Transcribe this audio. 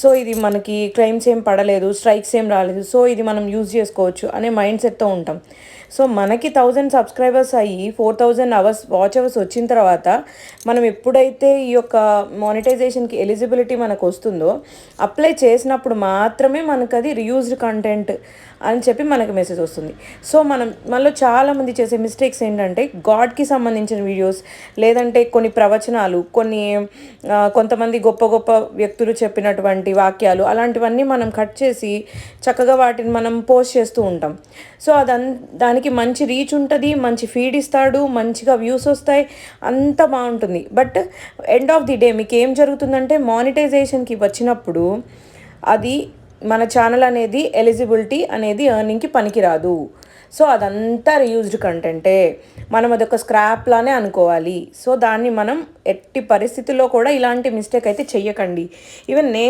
So ఇది మనకి claims ఏం పడలేదు, స్ట్రైక్స్ ఏం రాలేదు, సో ఇది మనం యూజ్ చేసుకోవచ్చు అనే మైండ్ సెట్తో ఉంటాం. సో మనకి 1000 సబ్స్క్రైబర్స్ అయ్యి 4000 అవర్స్ వాచ్ అవర్స్ వచ్చిన తర్వాత మనం ఎప్పుడైతే ఈ యొక్క మానిటైజేషన్కి ఎలిజిబిలిటీ మనకు వస్తుందో అప్లై చేసినప్పుడు మాత్రమే మనకు అది రియూజ్డ్ కంటెంట్ అని చెప్పి మనకు మెసేజ్ వస్తుంది. సో మనలో చాలామంది చేసే మిస్టేక్స్ ఏంటంటే గాడ్కి సంబంధించిన వీడియోస్, లేదంటే కొన్ని ప్రవచనాలు, కొంతమంది గొప్ప గొప్ప వ్యక్తులు చెప్పినటువంటి వాక్యాలు, అలాంటివన్నీ మనం కట్ చేసి చక్కగా వాటిని మనం పోస్ట్ చేస్తూ ఉంటాం. సో దానికి మంచి రీచ్ ఉంటుంది, మంచి ఫీడ్ ఇస్తాడు, మంచిగా వ్యూస్ వస్తాయి, అంత బాగుంటుంది. But end of the day మీకు ఏం జరుగుతుందంటే మానిటైజేషన్కి వచ్చినప్పుడు అది మన ఛానల్ అనేది ఎలిజిబిలిటీ అనేది ఎర్నింగ్కి పనికిరాదు. సో అదంతా రీయూజ్డ్ కంటెంటే, మనం అదొక స్క్రాప్ లానే అనుకోవాలి. సో దాన్ని మనం ఎట్టి పరిస్థితుల్లో కూడా ఇలాంటి మిస్టేక్ అయితే చెయ్యకండి. ఈవెన్